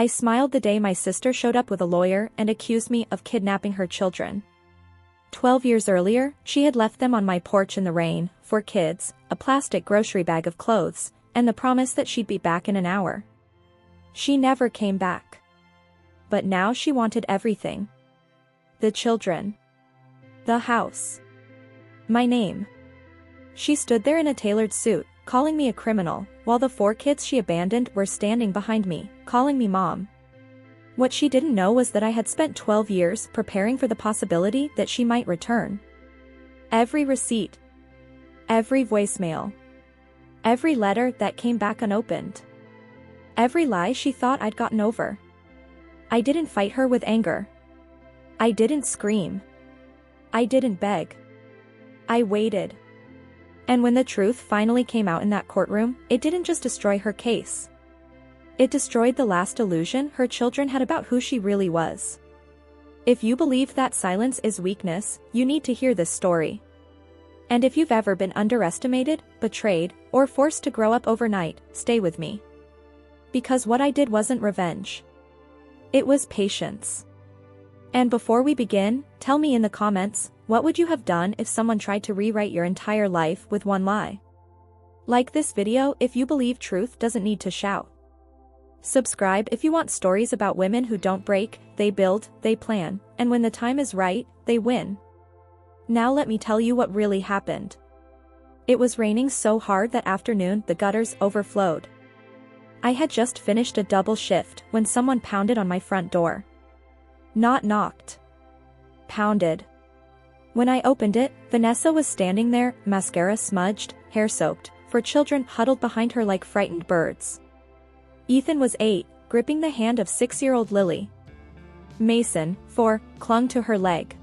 I smiled the day my sister showed up with a lawyer and accused me of kidnapping her children. 12 years earlier, she had left them on my porch in the rain, 4 kids, a plastic grocery bag of clothes, and the promise that she'd be back in an hour. She never came back. But now she wanted everything. The children. The house. My name. She stood there in a tailored suit, calling me a criminal, while the 4 kids she abandoned were standing behind me, calling me mom. What she didn't know was that I had spent 12 years preparing for the possibility that she might return. Every receipt. Every voicemail. Every letter that came back unopened. Every lie she thought I'd gotten over. I didn't fight her with anger. I didn't scream. I didn't beg. I waited. And when the truth finally came out in that courtroom, it didn't just destroy her case. It destroyed the last illusion her children had about who she really was. If you believe that silence is weakness, you need to hear this story. And if you've ever been underestimated, betrayed, or forced to grow up overnight, stay with me. Because what I did wasn't revenge. It was patience. And before we begin, tell me in the comments, what would you have done if someone tried to rewrite your entire life with one lie? Like this video if you believe truth doesn't need to shout. Subscribe if you want stories about women who don't break, they build, they plan, and when the time is right, they win. Now let me tell you what really happened. It was raining so hard that afternoon the gutters overflowed. I had just finished a double shift when someone pounded on my front door. Not knocked. Pounded. When I opened it, Vanessa was standing there, mascara smudged, hair soaked, 4 children huddled behind her like frightened birds. Ethan was 8, gripping the hand of 6-year-old Lily. Mason, 4, clung to her leg.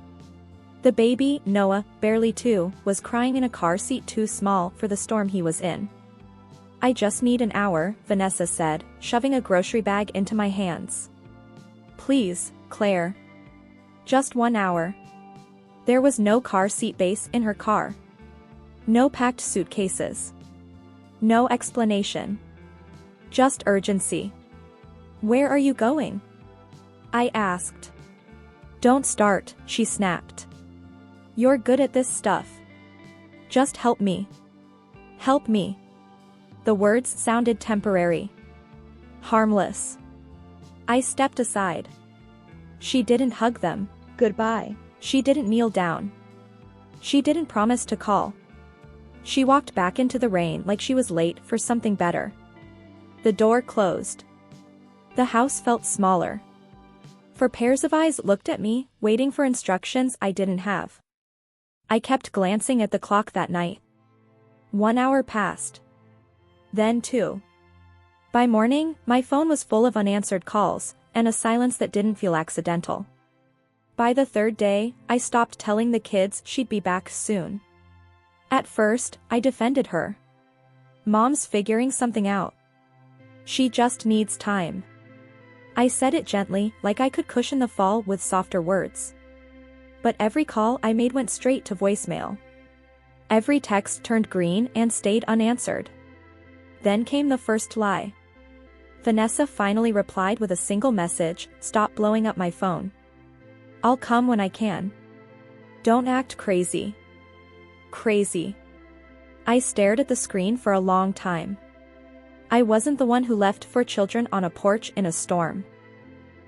The baby, Noah, barely 2, was crying in a car seat too small for the storm he was in. I just need an hour, Vanessa said, shoving a grocery bag into my hands. Please, Claire. Just 1 hour. There was no car seat base in her car. No packed suitcases. No explanation. Just urgency. Where are you going? I asked. Don't start, she snapped. You're good at this stuff. Just help me. Help me. The words sounded temporary. Harmless. I stepped aside. She didn't hug them. Goodbye. She didn't kneel down. She didn't promise to call. She walked back into the rain like she was late for something better. The door closed. The house felt smaller. 4 pairs of eyes looked at me, waiting for instructions I didn't have. I kept glancing at the clock that night. 1 hour passed. Then 2. By morning, my phone was full of unanswered calls, and a silence that didn't feel accidental. By the 3rd day, I stopped telling the kids she'd be back soon. At first, I defended her. Mom's figuring something out. She just needs time. I said it gently, like I could cushion the fall with softer words. But every call I made went straight to voicemail. Every text turned green and stayed unanswered. Then came the first lie. Vanessa finally replied with a single message, "Stop blowing up my phone. I'll come when I can. Don't act crazy." Crazy. I stared at the screen for a long time. I wasn't the one who left 4 children on a porch in a storm.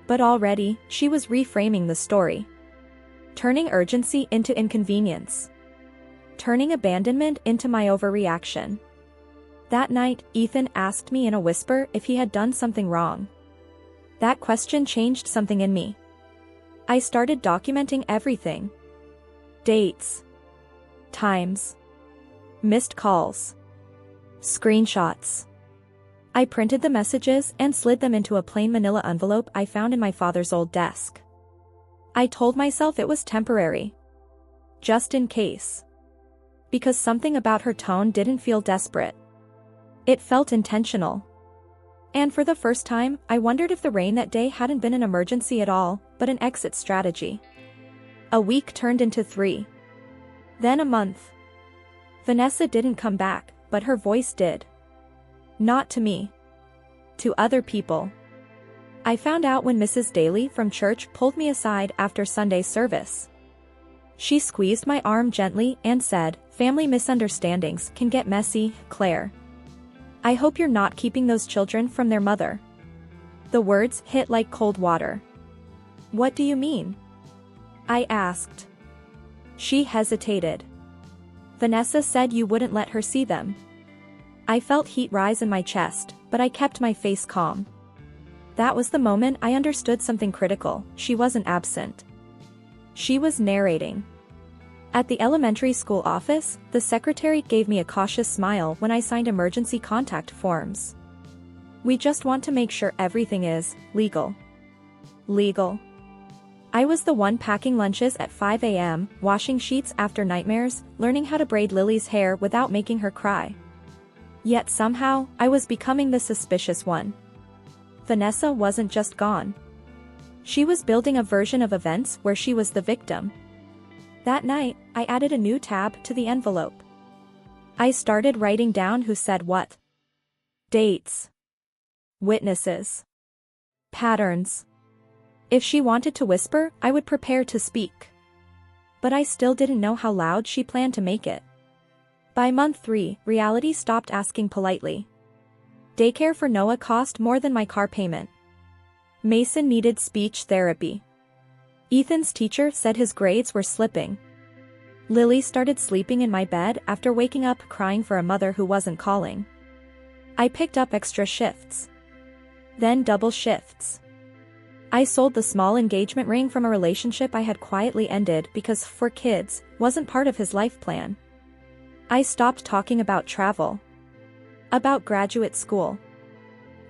But already, she was reframing the story. Turning urgency into inconvenience. Turning abandonment into my overreaction. That night, Ethan asked me in a whisper if he had done something wrong. That question changed something in me. I started documenting everything. Dates. Times. Missed calls. Screenshots. I printed the messages and slid them into a plain manila envelope I found in my father's old desk. I told myself it was temporary. Just in case. Because something about her tone didn't feel desperate. It felt intentional. And for the first time, I wondered if the rain that day hadn't been an emergency at all, but an exit strategy. A week turned into 3. Then a month. Vanessa didn't come back, but her voice did. Not to me. To other people. I found out when Mrs. Daly from church pulled me aside after Sunday service. She squeezed my arm gently and said, "Family misunderstandings can get messy, Claire. I hope you're not keeping those children from their mother." The words hit like cold water. "What do you mean?" I asked. She hesitated. "Vanessa said you wouldn't let her see them." I felt heat rise in my chest, but I kept my face calm. That was the moment I understood something critical. She wasn't absent. She was narrating. At the elementary school office, the secretary gave me a cautious smile when I signed emergency contact forms. "We just want to make sure everything is legal." Legal. I was the one packing lunches at 5 a.m., washing sheets after nightmares, learning how to braid Lily's hair without making her cry. Yet somehow, I was becoming the suspicious one. Vanessa wasn't just gone. She was building a version of events where she was the victim. That night, I added a new tab to the envelope. I started writing down who said what. Dates. Witnesses. Patterns. If she wanted to whisper, I would prepare to speak. But I still didn't know how loud she planned to make it. By month 3, reality stopped asking politely. Daycare for Noah cost more than my car payment. Mason needed speech therapy. Ethan's teacher said his grades were slipping. Lily started sleeping in my bed after waking up crying for a mother who wasn't calling. I picked up extra shifts. Then double shifts. I sold the small engagement ring from a relationship I had quietly ended because for kids wasn't part of his life plan. I stopped talking about travel. About graduate school.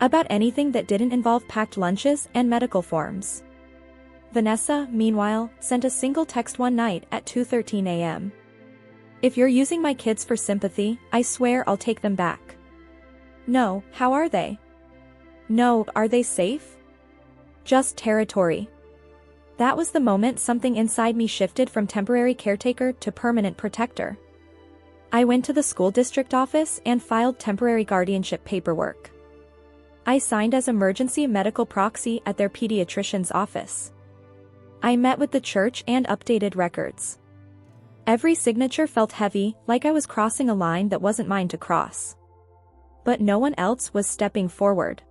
About anything that didn't involve packed lunches and medical forms. Vanessa, meanwhile, sent a single text one night at 2:13 a.m. "If you're using my kids for sympathy, I swear I'll take them back." No, how are they? No, are they safe? Just territory. That was the moment something inside me shifted from temporary caretaker to permanent protector. I went to the school district office and filed temporary guardianship paperwork. I signed as emergency medical proxy at their pediatrician's office. I met with the church and updated records. Every signature felt heavy, like I was crossing a line that wasn't mine to cross. But no one else was stepping forward.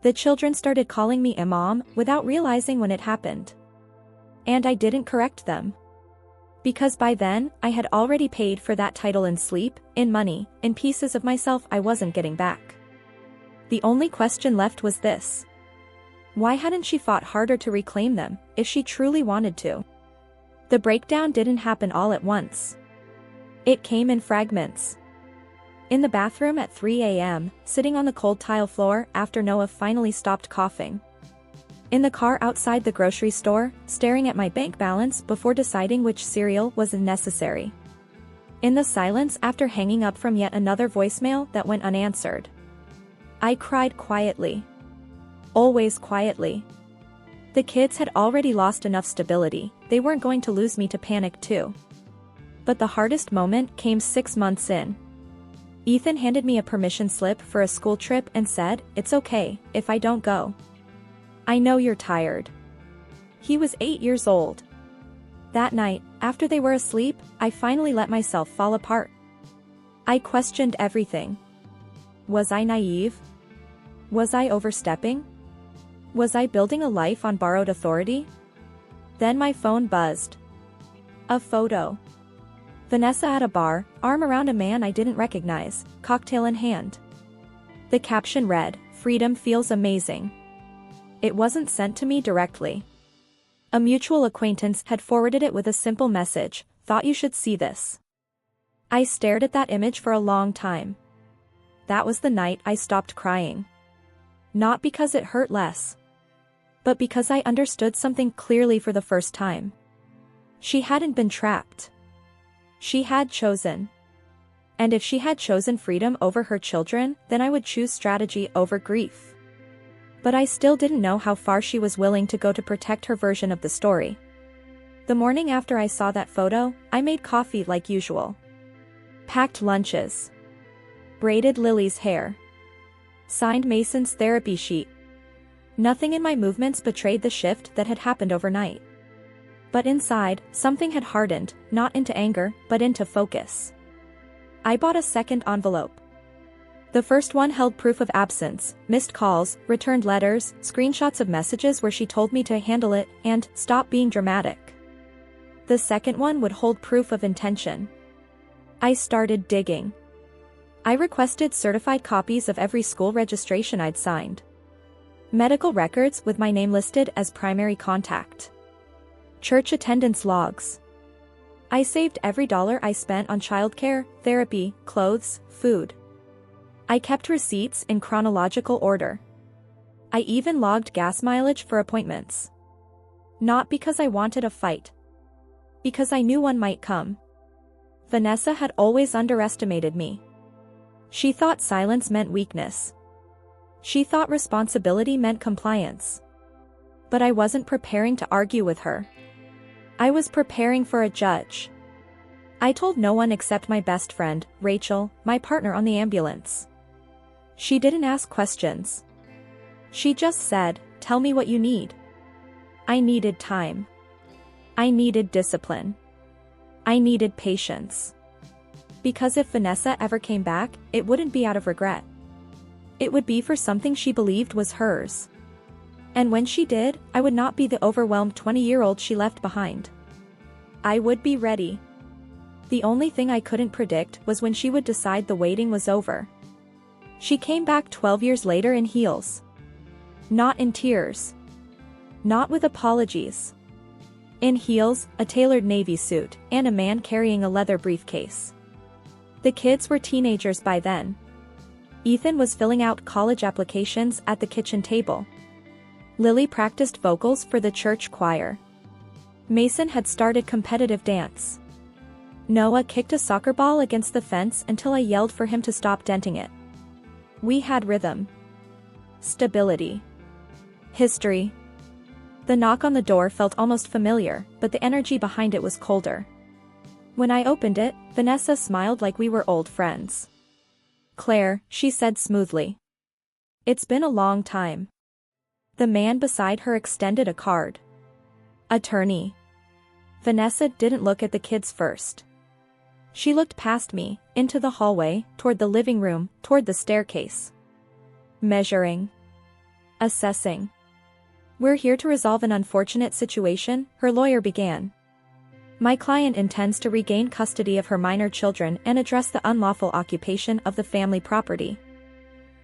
The children started calling me Imam without realizing when it happened. And I didn't correct them. Because by then, I had already paid for that title in sleep, in money, in pieces of myself I wasn't getting back. The only question left was this. Why hadn't she fought harder to reclaim them, if she truly wanted to? The breakdown didn't happen all at once. It came in fragments. In the bathroom at 3 a.m., sitting on the cold tile floor after Noah finally stopped coughing. In the car outside the grocery store, staring at my bank balance before deciding which cereal was necessary. In the silence after hanging up from yet another voicemail that went unanswered. I cried quietly. Always quietly. The kids had already lost enough stability, they weren't going to lose me to panic too. But the hardest moment came 6 months in. Ethan handed me a permission slip for a school trip and said, "It's okay, if I don't go. I know you're tired." He was 8 years old. That night, after they were asleep, I finally let myself fall apart. I questioned everything. Was I naive? Was I overstepping? Was I building a life on borrowed authority? Then my phone buzzed. A photo. Vanessa at a bar, arm around a man I didn't recognize, cocktail in hand. The caption read, "Freedom feels amazing." It wasn't sent to me directly. A mutual acquaintance had forwarded it with a simple message, "Thought you should see this." I stared at that image for a long time. That was the night I stopped crying. Not because it hurt less. But because I understood something clearly for the first time. She hadn't been trapped. She had chosen. And if she had chosen freedom over her children, then I would choose strategy over grief. But I still didn't know how far she was willing to go to protect her version of the story. The morning after I saw that photo, I made coffee like usual. Packed lunches. Braided Lily's hair. Signed Mason's therapy sheet. Nothing in my movements betrayed the shift that had happened overnight. But inside, something had hardened, not into anger, but into focus. I bought a second envelope. The first one held proof of absence, missed calls, returned letters, screenshots of messages where she told me to handle it, and stop being dramatic. The second one would hold proof of intention. I started digging. I requested certified copies of every school registration I'd signed. Medical records with my name listed as primary contact. Church attendance logs. I saved every dollar I spent on childcare, therapy, clothes, food. I kept receipts in chronological order. I even logged gas mileage for appointments. Not because I wanted a fight. Because I knew one might come. Vanessa had always underestimated me. She thought silence meant weakness. She thought responsibility meant compliance. But I wasn't preparing to argue with her. I was preparing for a judge. I told no one except my best friend, Rachel, my partner on the ambulance. She didn't ask questions. She just said, "Tell me what you need." I needed time. I needed discipline. I needed patience. Because if Vanessa ever came back, it wouldn't be out of regret. It would be for something she believed was hers. And when she did, I would not be the overwhelmed 20-year-old she left behind. I would be ready. The only thing I couldn't predict was when she would decide the waiting was over. She came back 12 years later in heels. Not in tears. Not with apologies. In heels, a tailored navy suit, and a man carrying a leather briefcase. The kids were teenagers by then. Ethan was filling out college applications at the kitchen table. Lily practiced vocals for the church choir. Mason had started competitive dance. Noah kicked a soccer ball against the fence until I yelled for him to stop denting it. We had rhythm. Stability. History. The knock on the door felt almost familiar, but the energy behind it was colder. When I opened it, Vanessa smiled like we were old friends. "Claire," she said smoothly. "It's been a long time." The man beside her extended a card. Attorney. Vanessa didn't look at the kids first. She looked past me, into the hallway, toward the living room, toward the staircase. Measuring. Assessing. "We're here to resolve an unfortunate situation," her lawyer began. "My client intends to regain custody of her minor children and address the unlawful occupation of the family property."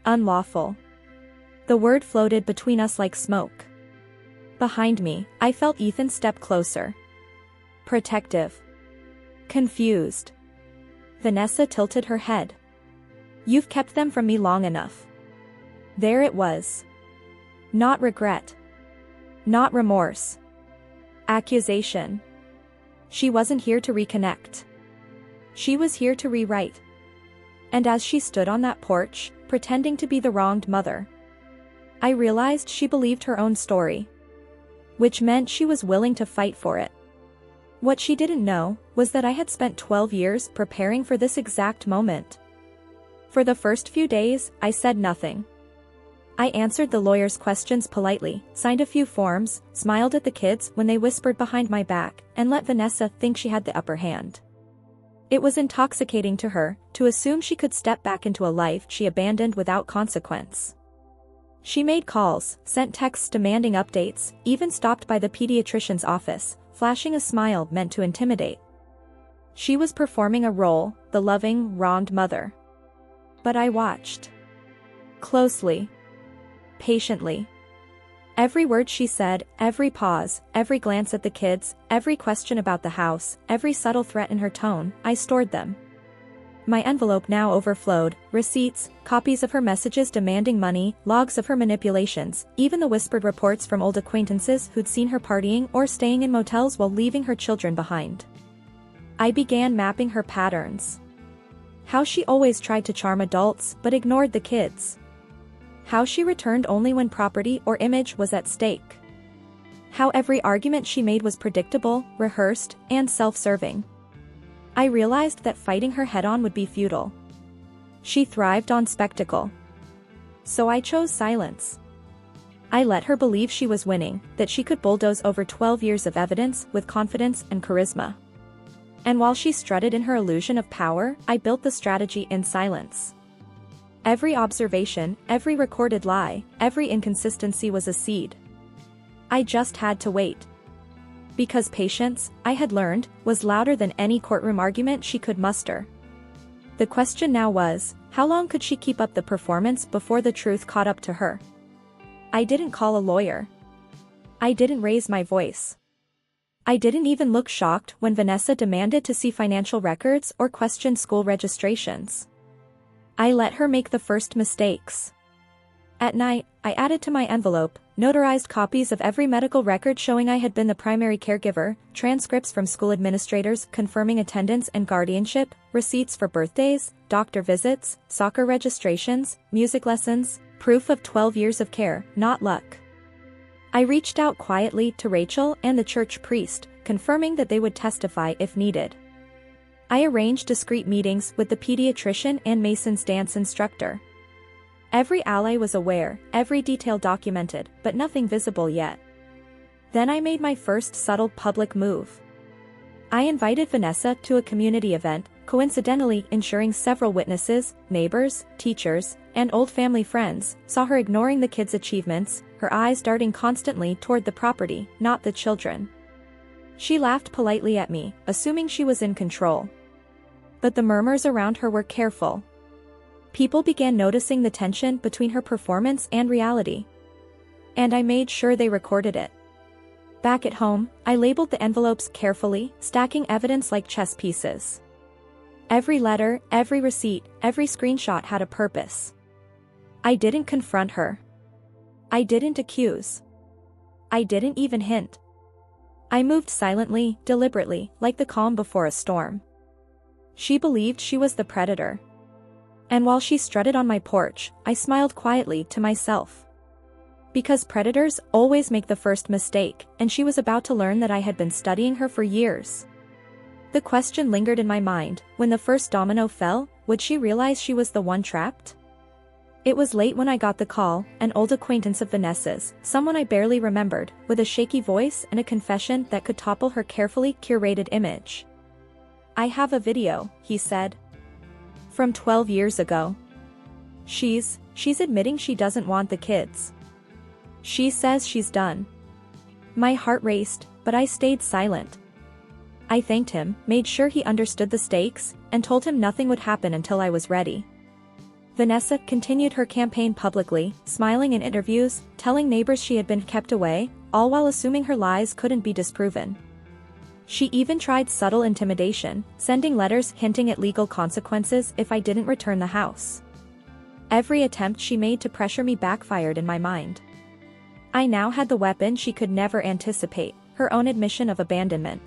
Unlawful. The word floated between us like smoke. Behind me, I felt Ethan step closer. Protective. Confused. Vanessa tilted her head. "You've kept them from me long enough." There it was. Not regret. Not remorse. Accusation. She wasn't here to reconnect. She was here to rewrite. And as she stood on that porch, pretending to be the wronged mother, I realized she believed her own story. Which meant she was willing to fight for it. What she didn't know was that I had spent 12 years preparing for this exact moment. For the first few days, I said nothing. I answered the lawyer's questions politely, signed a few forms, smiled at the kids when they whispered behind my back, and let Vanessa think she had the upper hand. It was intoxicating to her, to assume she could step back into a life she abandoned without consequence. She made calls, sent texts demanding updates, even stopped by the pediatrician's office, flashing a smile meant to intimidate. She was performing a role, the loving, wronged mother. But I watched. Closely. Patiently. Every word she said, every pause, every glance at the kids, every question about the house, every subtle threat in her tone, I stored them. My envelope now overflowed, receipts, copies of her messages demanding money, logs of her manipulations, even the whispered reports from old acquaintances who'd seen her partying or staying in motels while leaving her children behind. I began mapping her patterns. How she always tried to charm adults but ignored the kids. How she returned only when property or image was at stake. How every argument she made was predictable, rehearsed, and self-serving. I realized that fighting her head-on would be futile. She thrived on spectacle. So I chose silence. I let her believe she was winning, that she could bulldoze over 12 years of evidence with confidence and charisma. And while she strutted in her illusion of power, I built the strategy in silence. Every observation, every recorded lie, every inconsistency was a seed. I just had to wait. Because patience, I had learned, was louder than any courtroom argument she could muster. The question now was, how long could she keep up the performance before the truth caught up to her? I didn't call a lawyer. I didn't raise my voice. I didn't even look shocked when Vanessa demanded to see financial records or questioned school registrations. I let her make the first mistakes. At night, I added to my envelope, notarized copies of every medical record showing I had been the primary caregiver, transcripts from school administrators confirming attendance and guardianship, receipts for birthdays, doctor visits, soccer registrations, music lessons, proof of 12 years of care, not luck. I reached out quietly to Rachel and the church priest, confirming that they would testify if needed. I arranged discreet meetings with the pediatrician and Mason's dance instructor. Every ally was aware, every detail documented, but nothing visible yet. Then I made my first subtle public move. I invited Vanessa to a community event, coincidentally ensuring several witnesses, neighbors, teachers, and old family friends saw her ignoring the kids' achievements, her eyes darting constantly toward the property, not the children. She laughed politely at me, assuming she was in control. But the murmurs around her were careful. People began noticing the tension between her performance and reality. And I made sure they recorded it. Back at home, I labeled the envelopes carefully, stacking evidence like chess pieces. Every letter, every receipt, every screenshot had a purpose. I didn't confront her. I didn't accuse. I didn't even hint. I moved silently, deliberately, like the calm before a storm. She believed she was the predator. And while she strutted on my porch, I smiled quietly to myself. Because predators always make the first mistake, and she was about to learn that I had been studying her for years. The question lingered in my mind, when the first domino fell, would she realize she was the one trapped? It was late when I got the call, an old acquaintance of Vanessa's, someone I barely remembered, with a shaky voice and a confession that could topple her carefully curated image. "I have a video," he said. "From 12 years ago. She's admitting she doesn't want the kids. She says she's done." My heart raced, but I stayed silent. I thanked him, made sure he understood the stakes, and told him nothing would happen until I was ready. Vanessa continued her campaign publicly, smiling in interviews, telling neighbors she had been kept away, all while assuming her lies couldn't be disproven. She even tried subtle intimidation, sending letters hinting at legal consequences if I didn't return the house. Every attempt she made to pressure me backfired in my mind. I now had the weapon she could never anticipate, her own admission of abandonment.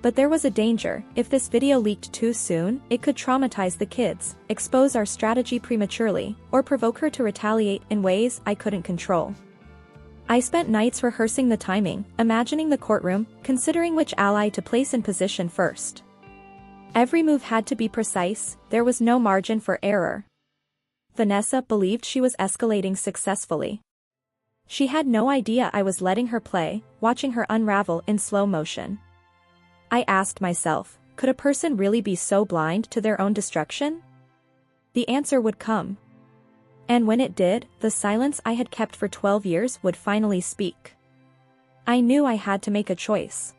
But there was a danger. If this video leaked too soon, it could traumatize the kids, expose our strategy prematurely, or provoke her to retaliate in ways I couldn't control. I spent nights rehearsing the timing, imagining the courtroom, considering which ally to place in position first. Every move had to be precise, there was no margin for error. Vanessa believed she was escalating successfully. She had no idea I was letting her play, watching her unravel in slow motion. I asked myself, could a person really be so blind to their own destruction? The answer would come. And when it did, the silence I had kept for 12 years would finally speak. I knew I had to make a choice.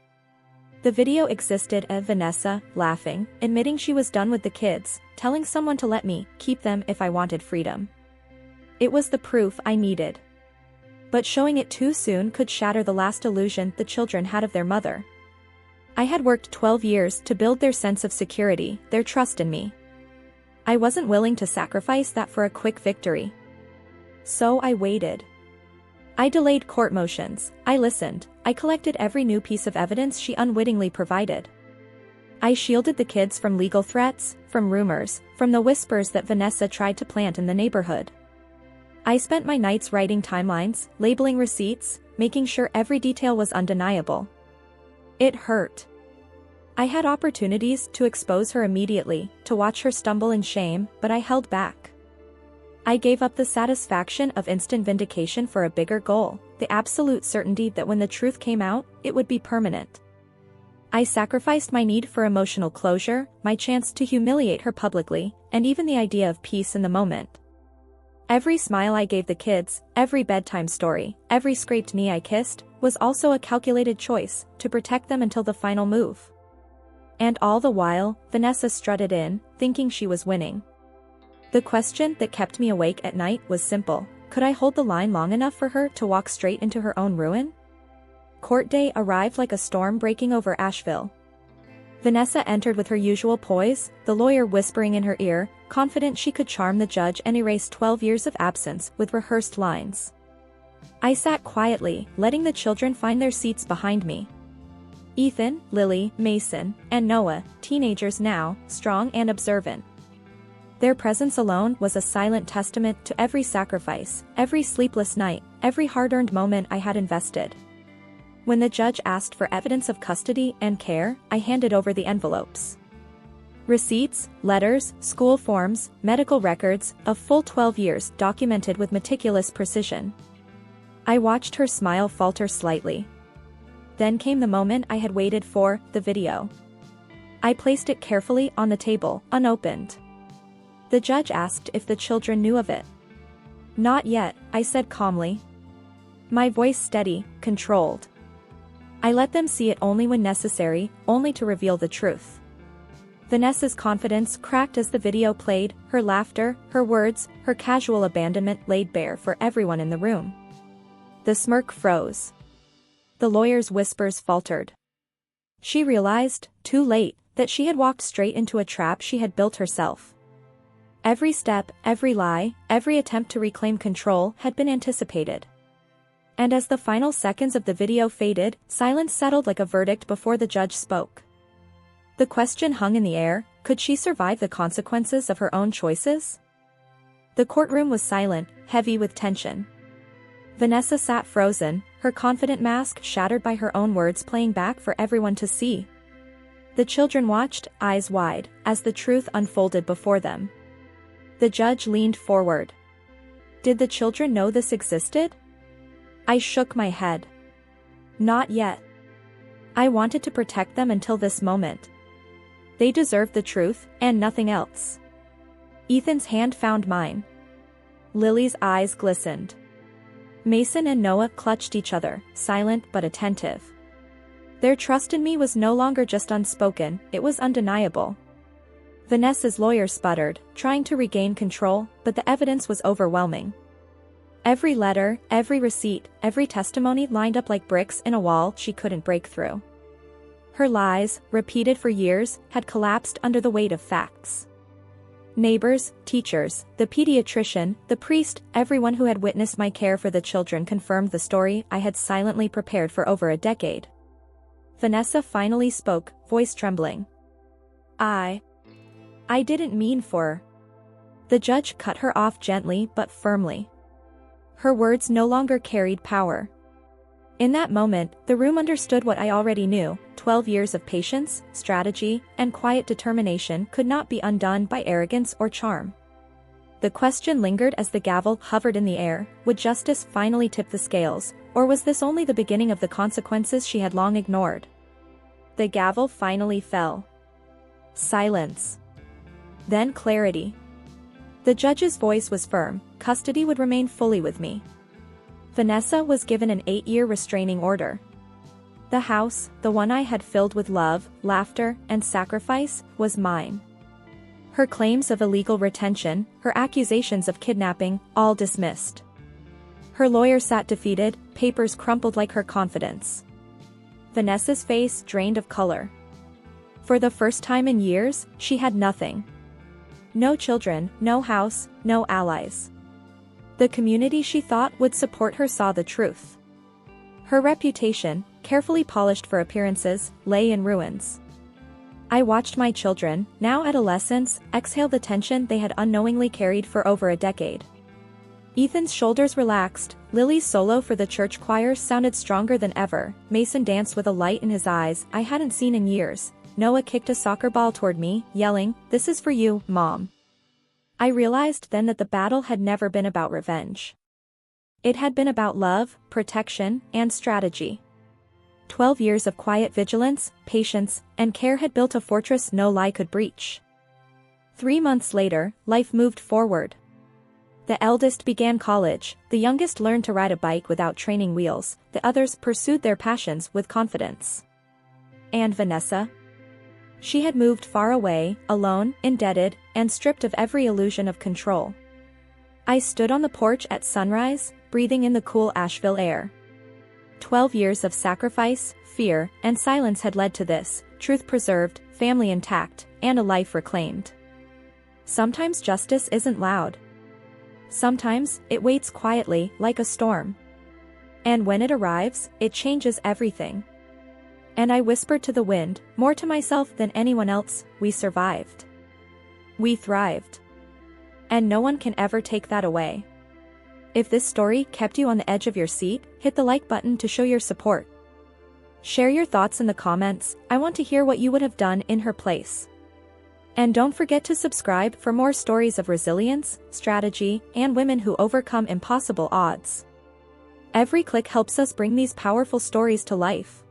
The video existed of Vanessa, laughing, admitting she was done with the kids, telling someone to let me keep them if I wanted freedom. It was the proof I needed. But showing it too soon could shatter the last illusion the children had of their mother. I had worked 12 years to build their sense of security, their trust in me. I wasn't willing to sacrifice that for a quick victory. So I waited. I delayed court motions, I listened, I collected every new piece of evidence she unwittingly provided. I shielded the kids from legal threats, from rumors, from the whispers that Vanessa tried to plant in the neighborhood. I spent my nights writing timelines, labeling receipts, making sure every detail was undeniable. It hurt. I had opportunities to expose her immediately, to watch her stumble in shame, but I held back. I gave up the satisfaction of instant vindication for a bigger goal, the absolute certainty that when the truth came out, it would be permanent. I sacrificed my need for emotional closure, my chance to humiliate her publicly, and even the idea of peace in the moment. Every smile I gave the kids, every bedtime story, every scraped knee I kissed, was also a calculated choice to protect them until the final move. And all the while, Vanessa strutted in, thinking she was winning. The question that kept me awake at night was simple: could I hold the line long enough for her to walk straight into her own ruin? Court day arrived like a storm breaking over Asheville. Vanessa entered with her usual poise, the lawyer whispering in her ear, confident she could charm the judge and erase 12 years of absence with rehearsed lines. I sat quietly, letting the children find their seats behind me. Ethan, Lily, Mason, and Noah, teenagers now, strong and observant. Their presence alone was a silent testament to every sacrifice, every sleepless night, every hard-earned moment I had invested. When the judge asked for evidence of custody and care, I handed over the envelopes. Receipts, letters, school forms, medical records, a full 12 years documented with meticulous precision. I watched her smile falter slightly. Then came the moment I had waited for, the video. I placed it carefully on the table, unopened. The judge asked if the children knew of it. "Not yet," I said calmly. My voice steady, controlled. I let them see it only when necessary, only to reveal the truth. Vanessa's confidence cracked as the video played, her laughter, her words, her casual abandonment laid bare for everyone in the room. The smirk froze. The lawyer's whispers faltered. She realized, too late, that she had walked straight into a trap she had built herself. Every step, every lie, every attempt to reclaim control had been anticipated. And as the final seconds of the video faded, silence settled like a verdict before the judge spoke. The question hung in the air: could she survive the consequences of her own choices? The courtroom was silent, heavy with tension. Vanessa sat frozen, her confident mask shattered by her own words playing back for everyone to see. The children watched, eyes wide, as the truth unfolded before them. The judge leaned forward. Did the children know this existed? I shook my head. Not yet. I wanted to protect them until this moment. They deserved the truth, and nothing else. Ethan's hand found mine. Lily's eyes glistened. Mason and Noah clutched each other, silent but attentive. Their trust in me was no longer just unspoken, it was undeniable. Vanessa's lawyer sputtered, trying to regain control, but the evidence was overwhelming. Every letter, every receipt, every testimony lined up like bricks in a wall she couldn't break through. Her lies, repeated for years, had collapsed under the weight of facts. Neighbors, teachers, the pediatrician, the priest, everyone who had witnessed my care for the children confirmed the story I had silently prepared for over a decade. Vanessa finally spoke, voice trembling. I didn't mean for. The judge cut her off gently but firmly. Her words no longer carried power. In that moment, the room understood what I already knew: 12 years of patience, strategy, and quiet determination could not be undone by arrogance or charm. The question lingered as the gavel hovered in the air: would justice finally tip the scales, or was this only the beginning of the consequences she had long ignored? The gavel finally fell. Silence. Then clarity. The judge's voice was firm: custody would remain fully with me. Vanessa was given an 8-year restraining order. The house, the one I had filled with love, laughter, and sacrifice, was mine. Her claims of illegal retention, her accusations of kidnapping, all dismissed. Her lawyer sat defeated, papers crumpled like her confidence. Vanessa's face drained of color. For the first time in years, she had nothing. No children, no house, no allies. The community she thought would support her saw the truth. Her reputation, carefully polished for appearances, lay in ruins. I watched my children, now adolescents, exhale the tension they had unknowingly carried for over a decade. Ethan's shoulders relaxed, Lily's solo for the church choir sounded stronger than ever, Mason danced with a light in his eyes I hadn't seen in years, Noah kicked a soccer ball toward me, yelling, "This is for you, Mom." I realized then that the battle had never been about revenge. It had been about love, protection, and strategy. 12 years of quiet vigilance, patience, and care had built a fortress no lie could breach. 3 months later, life moved forward. The eldest began college, the youngest learned to ride a bike without training wheels, the others pursued their passions with confidence. And Vanessa? She had moved far away, alone, indebted, and stripped of every illusion of control. I stood on the porch at sunrise, breathing in the cool Asheville air. 12 years of sacrifice, fear, and silence had led to this, truth preserved, family intact, and a life reclaimed. Sometimes justice isn't loud. Sometimes, it waits quietly, like a storm. And when it arrives, it changes everything. And I whispered to the wind, more to myself than anyone else, we survived. We thrived. And no one can ever take that away. If this story kept you on the edge of your seat, hit the like button to show your support. Share your thoughts in the comments, I want to hear what you would have done in her place. And don't forget to subscribe for more stories of resilience, strategy, and women who overcome impossible odds. Every click helps us bring these powerful stories to life.